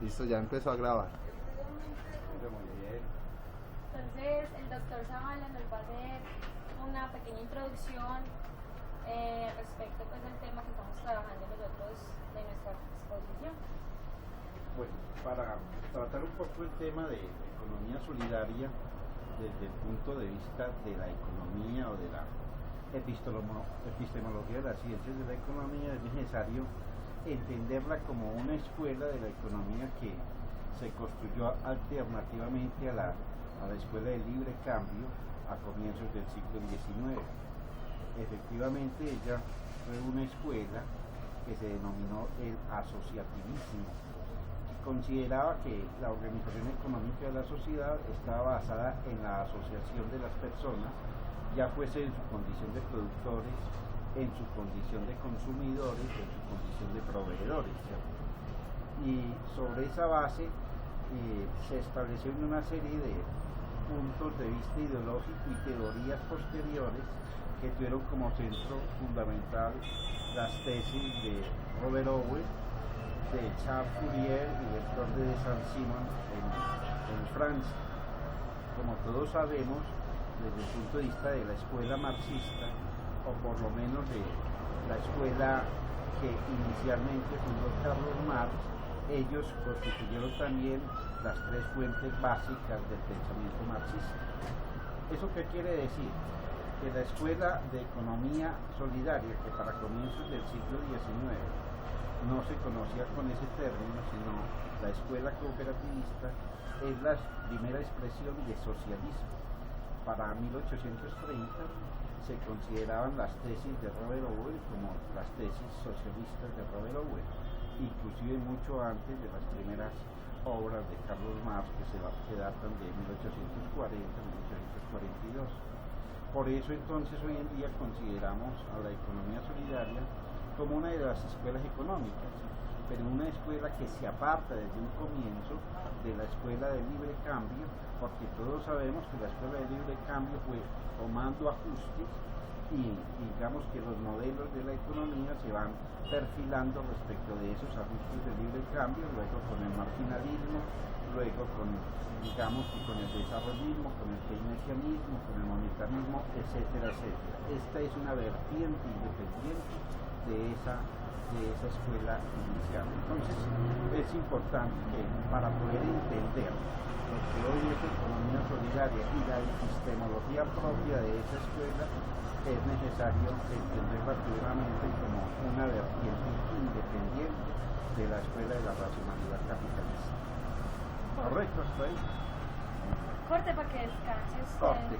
Listo, ya empezó a grabar. Muy bien. Entonces, el doctor Zavala nos va a hacer una pequeña introducción respecto pues, al tema que estamos trabajando nosotros de nuestra exposición. Bueno, para tratar un poco el tema de economía solidaria desde el punto de vista de la economía o de la epistemología de las ciencias de la economía, es necesario entenderla como una escuela de la economía que se construyó alternativamente a la escuela del libre cambio a comienzos del siglo XIX. Efectivamente, ella fue una escuela que se denominó el asociativismo. Consideraba que la organización económica de la sociedad estaba basada en la asociación de las personas, ya fuese en su condición de productores, en su condición de consumidores, en su condición de proveedores, ¿cierto? Y sobre esa base se establecieron una serie de puntos de vista ideológico y teorías posteriores que tuvieron como centro fundamental las tesis de Robert Owen, de Charles Fourier y del conde de Saint-Simon en Francia. Como todos sabemos, desde el punto de vista de la escuela marxista, o por lo menos de la escuela que inicialmente fundó Carlos Marx, ellos constituyeron también las tres fuentes básicas del pensamiento marxista. ¿Eso qué quiere decir? Que la escuela de economía solidaria, que para comienzos del siglo XIX no se conocía con ese término, sino la escuela cooperativista, es la primera expresión de socialismo. Para 1830 se consideraban las tesis de Robert Owen como las tesis socialistas de Robert Owen, inclusive mucho antes de las primeras obras de Carlos Marx que datan de 1840-1842. Por eso entonces hoy en día consideramos a la economía solidaria como una de las escuelas económicas, pero una escuela que se aparta desde un comienzo de la escuela del libre cambio, porque todos sabemos que la escuela del libre cambio fue tomando ajustes y digamos que los modelos de la economía se van perfilando respecto de esos ajustes del libre cambio, luego con el marginalismo, luego con, digamos que con el desarrollismo, con el keynesianismo, con el monetarismo, etcétera, etcétera. Esta es una vertiente independiente de esa escuela inicial. Entonces es importante que para poder entender lo que hoy es economía solidaria y la epistemología propia de esa escuela, es necesario entenderla plenamente como una vertiente independiente de la escuela de la racionalidad capitalista. ¿Correcto? ¿Está ahí? Corte para que descanses. Corte.